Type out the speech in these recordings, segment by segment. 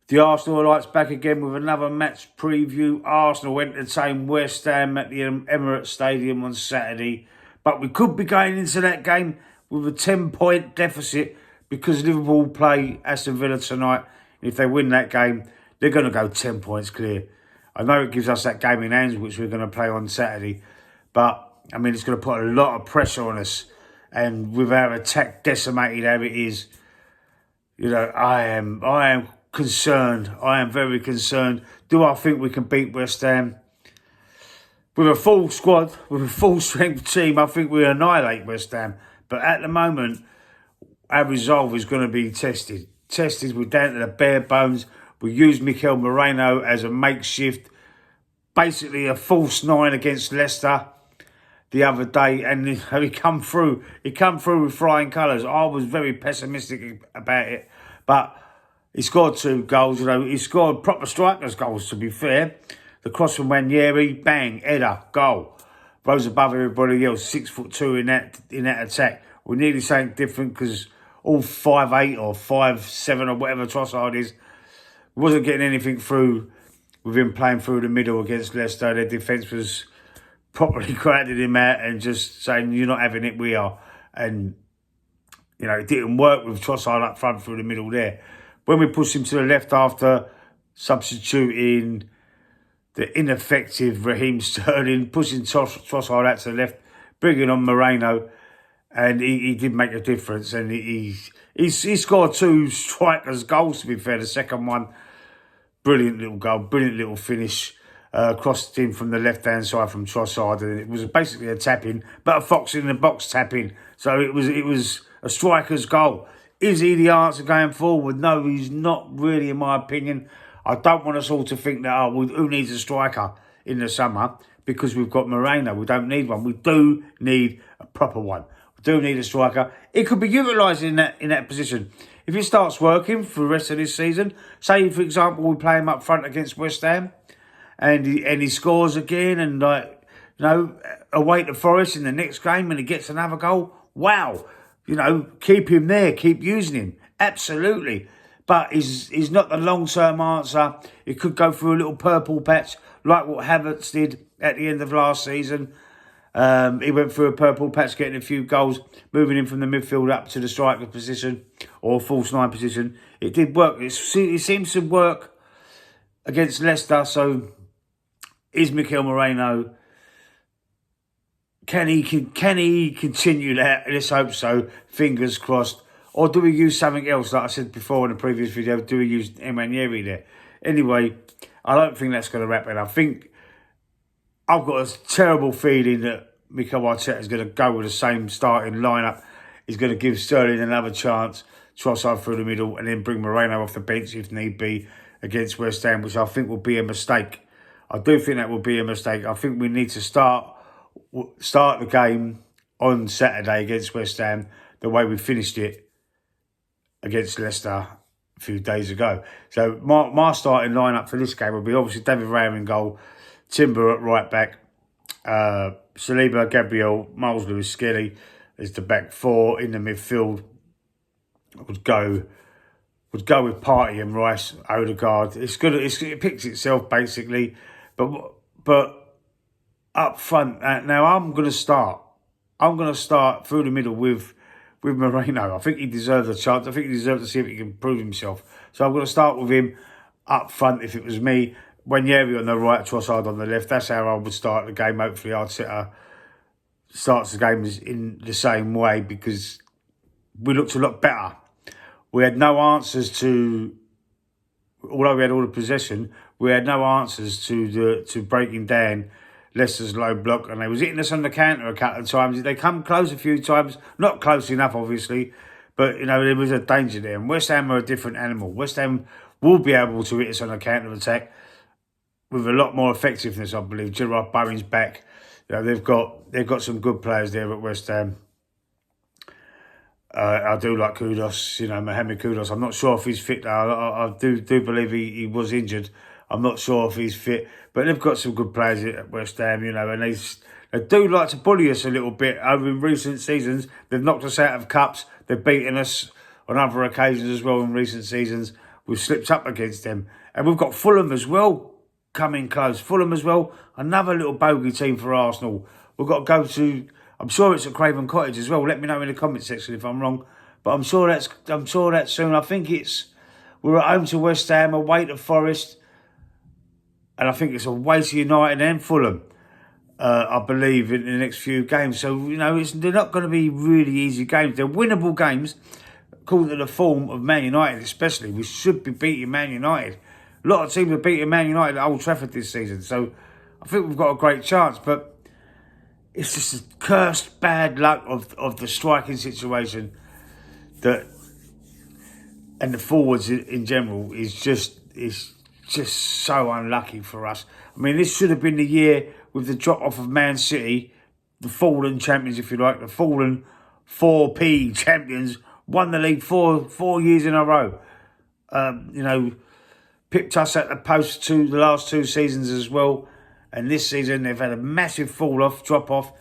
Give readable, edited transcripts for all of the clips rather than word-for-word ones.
The Arsenal lights back again with another match preview. Arsenal entertain West Ham at the Emirates Stadium on Saturday. But we could be going into that game with a 10-point deficit because Liverpool play Aston Villa tonight. If they win that game, they're going to go 10 points clear. I know it gives us that game in hands, which we're going to play on Saturday. But, I mean, it's going to put a lot of pressure on us. And with our attack decimated how it is, you know, I am concerned. I am very concerned. Do I think we can beat West Ham? With a full squad, with a full strength team, I think we annihilate West Ham. But at the moment, our resolve is going to be tested. We're down to the bare bones. We used Mikel Moreno as a makeshift, basically a false nine against Leicester the other day, and he come through. He come through with flying colours. I was very pessimistic about it, but he scored 2 goals. You know, he scored proper strikers' goals. To be fair, the cross from Wanyeri, bang, header, goal. Rose above everybody else. 6'2" in that attack. We needed something different because all 5'8" or 5'7" or whatever Trossard is, wasn't getting anything through with him playing through the middle against Leicester. Their defence was properly crowded him out and just saying, you're not having it, we are. And, you know, it didn't work with Trossard up front through the middle there. When we pushed him to the left after substituting the ineffective Raheem Sterling, pushing Trossard out to the left, bringing on Moreno, and he did make a difference. And he scored 2 strikers' goals, to be fair. The second one, brilliant little goal, brilliant little finish. Crossed in from the left-hand side from Trossard, and it was basically a tap-in, but a fox-in-the-box tap-in. So it was a striker's goal. Is he the answer going forward? No, he's not really, in my opinion. I don't want us all to think that, who needs a striker in the summer because we've got Moreno. We don't need one. We do need a proper one. We do need a striker. It could be utilised in that position. If it starts working for the rest of this season, say, for example, we play him up front against West Ham, and he scores again, and away to Forest in the next game, and he gets another goal. Wow, keep him there, keep using him, absolutely. But he's not the long-term answer. He could go through a little purple patch like what Havertz did at the end of last season. He went through a purple patch, getting a few goals, moving in from the midfield up to the striker position or false nine position. It did work. It seems to work against Leicester. So is Mikel Moreno, can he continue that? Let's hope so. Fingers crossed. Or do we use something else? Like I said before in the previous video, do we use Emmanuel there? Anyway, I don't think that's going to wrap it. I think I've got a terrible feeling that Mikel Arteta is going to go with the same starting lineup. He's going to give Sterling another chance, Trossard through the middle, and then bring Moreno off the bench if need be against West Ham, which I think will be a mistake. I do think that will be a mistake. I think we need to start the game on Saturday against West Ham the way we finished it against Leicester a few days ago. So my starting lineup for this game will be obviously David Raya in goal, Timber at right back, Saliba, Gabriel, Miles Lewis, Skelly is the back 4 in the midfield. I would go with Partey and Rice, Odegaard. It picks itself basically, but up front now I'm going to start through the middle with Moreno. I think he deserves a chance. I think he deserves to see if he can prove himself. So I'm going to start with him up front if it was me. Wanyeri on the right, Trossard on the left. That's how I would start the game. Hopefully Arteta starts the game in the same way because we looked a lot better. We had no answers to, although we had all the possession, we had no answers to breaking down Leicester's low block, and they was hitting us on the counter a couple of times. They come close a few times, not close enough, obviously, but there was a danger there. And West Ham are a different animal. West Ham will be able to hit us on a counter attack with a lot more effectiveness, I believe. Gerard Bowen's back. They've got some good players there at West Ham. I do like Kudus, Mohamed Kudus. I'm not sure if he's fit. I do believe he was injured. I'm not sure if he's fit, but they've got some good players at West Ham, and they do like to bully us a little bit over in recent seasons. They've knocked us out of cups. They've beaten us on other occasions as well in recent seasons. we've slipped up against them. And we've got Fulham as well coming close. Fulham as well, another little bogey team for Arsenal. We've got to go to, I'm sure it's at Craven Cottage as well. Let me know in the comment section if I'm wrong. But I'm sure that's soon. I think we're at home to West Ham, away to Forest. And I think it's away to United and Fulham, I believe, in the next few games. So, they're not going to be really easy games. They're winnable games, according to the form of Man United especially. We should be beating Man United. A lot of teams are beating Man United at Old Trafford this season. So, I think we've got a great chance. But it's just a cursed bad luck of the striking situation and the forwards in general is just so unlucky for us. I mean, this should have been the year with the drop-off of Man City, the fallen champions, if you like, the fallen 4P champions, won the league four years in a row. Pipped us at the post the last 2 seasons as well. And this season, they've had a massive drop-off.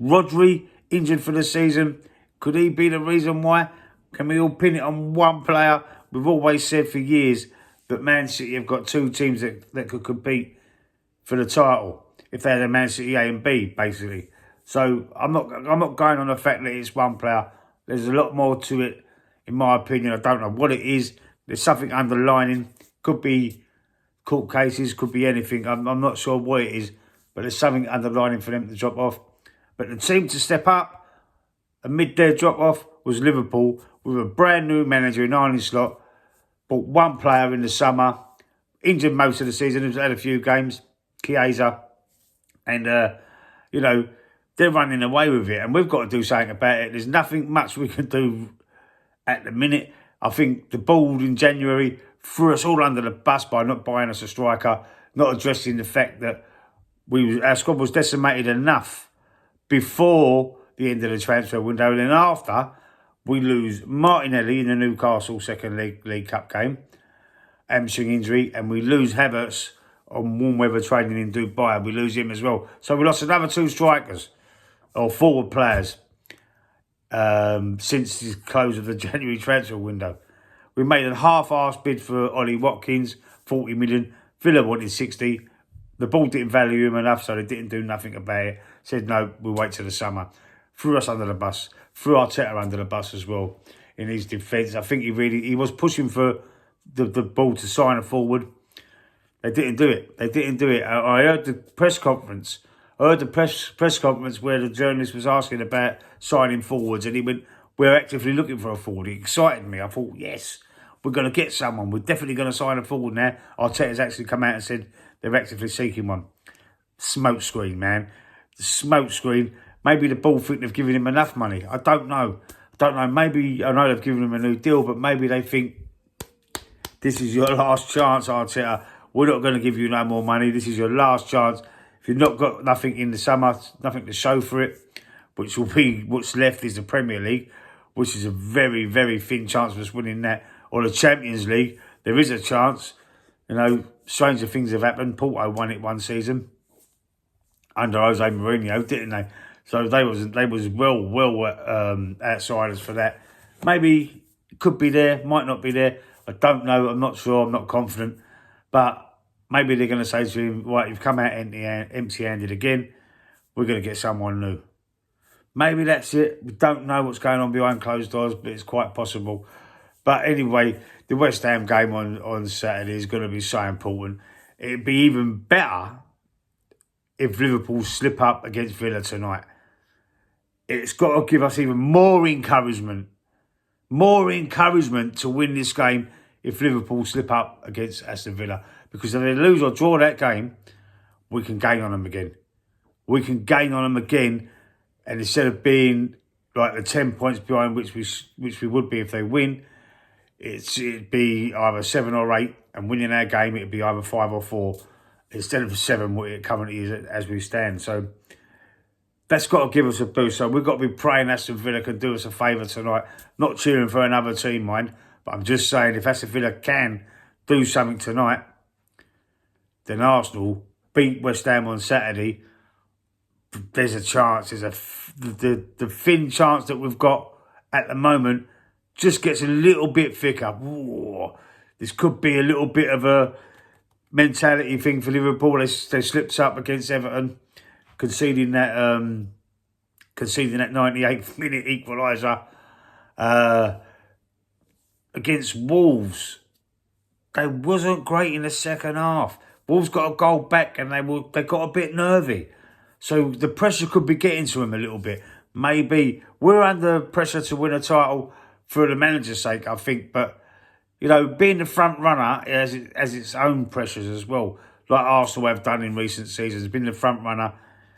Rodri, injured for the season. Could he be the reason why? Can we all pin it on one player? We've always said for years that Man City have got 2 teams that could compete for the title if they had a Man City A and B, basically. So I'm not going on the fact that it's one player. There's a lot more to it, in my opinion. I don't know what it is. There's something underlining. Could be court cases, could be anything. I'm not sure what it is, but there's something underlining for them to drop off. But the team to step up amid their drop off was Liverpool, with a brand new manager in Arne Slot. Bought 1 player in the summer, injured most of the season, has had a few games, Chiesa, and they're running away with it, and we've got to do something about it. There's nothing much we can do at the minute. I think the board in January threw us all under the bus by not buying us a striker, not addressing the fact that our squad was decimated enough before the end of the transfer window, and then after, we lose Martinelli in the Newcastle Second League Cup game, hamstring injury, and we lose Havertz on warm weather training in Dubai. We lose him as well. So we lost another 2 strikers, or forward players, since the close of the January transfer window. We made a half-arsed bid for Ollie Watkins, 40 million. Villa wanted 60. The board didn't value him enough, so they didn't do nothing about it. Said, no, we'll wait till the summer. Threw us under the bus. Threw Arteta under the bus as well in his defence. I think he was pushing for the ball to sign a forward. They didn't do it. I heard the press conference. Where the journalist was asking about signing forwards, and he went, we're actively looking for a forward. It excited me. I thought, yes, we're going to get someone. We're definitely going to sign a forward now. Arteta's actually come out and said they're actively seeking one. Smoke screen, man. The smoke screen. Maybe the ball think they've given him enough money. I don't know. Maybe, I know they've given him a new deal, but maybe they think, this is your last chance, Arteta. We're not going to give you no more money. This is your last chance. If you've not got nothing in the summer, nothing to show for it, which will be what's left is the Premier League, which is a very, very thin chance of us winning that. Or the Champions League, there is a chance. Stranger things have happened. Porto won it one season under Jose Mourinho, didn't they? So they was well outsiders for that. Maybe it could be there, might not be there. I don't know. I'm not sure. I'm not confident. But maybe they're going to say to him, right, you've come out empty-handed again. We're going to get someone new. Maybe that's it. We don't know what's going on behind closed doors, but it's quite possible. But anyway, the West Ham game on Saturday is going to be so important. It'd be even better if Liverpool slip up against Villa tonight. It's got to give us even more encouragement to win this game if Liverpool slip up against Aston Villa. Because if they lose or draw that game, we can gain on them again. And instead of being like the 10 points behind which we would be if they win, it'd be either 7 or 8, and winning our game, it'd be either 5 or 4, instead of 7, what it currently is as we stand. So that's got to give us a boost. So we've got to be praying Aston Villa can do us a favour tonight. Not cheering for another team, mind, but I'm just saying if Aston Villa can do something tonight, then Arsenal beat West Ham on Saturday. There's a chance. The thin chance that we've got at the moment just gets a little bit thicker. Ooh, this could be a little bit of a mentality thing for Liverpool. They slipped up against Everton, conceding that 98th minute equaliser. Against Wolves, they wasn't great in the second half. Wolves got a goal back and they got a bit nervy. So the pressure could be getting to them a little bit. Maybe we're under pressure to win a title for the manager's sake, I think. But, you know, being the front runner has its own pressures as well. Like Arsenal have done in recent seasons. Being the front runner,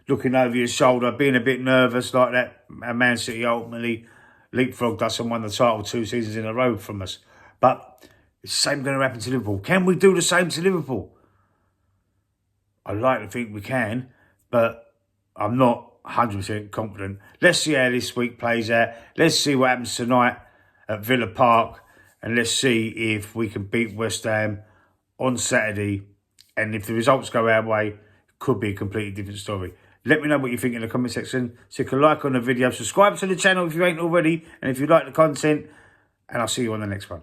looking over your shoulder, being a bit nervous like that. And Man City ultimately leapfrogged us and won the title 2 seasons in a row from us. But it's the same going to happen to Liverpool. Can we do the same to Liverpool? I'd like to think we can, but I'm not 100% confident. Let's see how this week plays out. Let's see what happens tonight at Villa Park. And let's see if we can beat West Ham on Saturday. And if the results go our way, it could be a completely different story. Let me know what you think in the comment section. Stick a like on the video. Subscribe to the channel if you ain't already. And if you like the content. And I'll see you on the next one.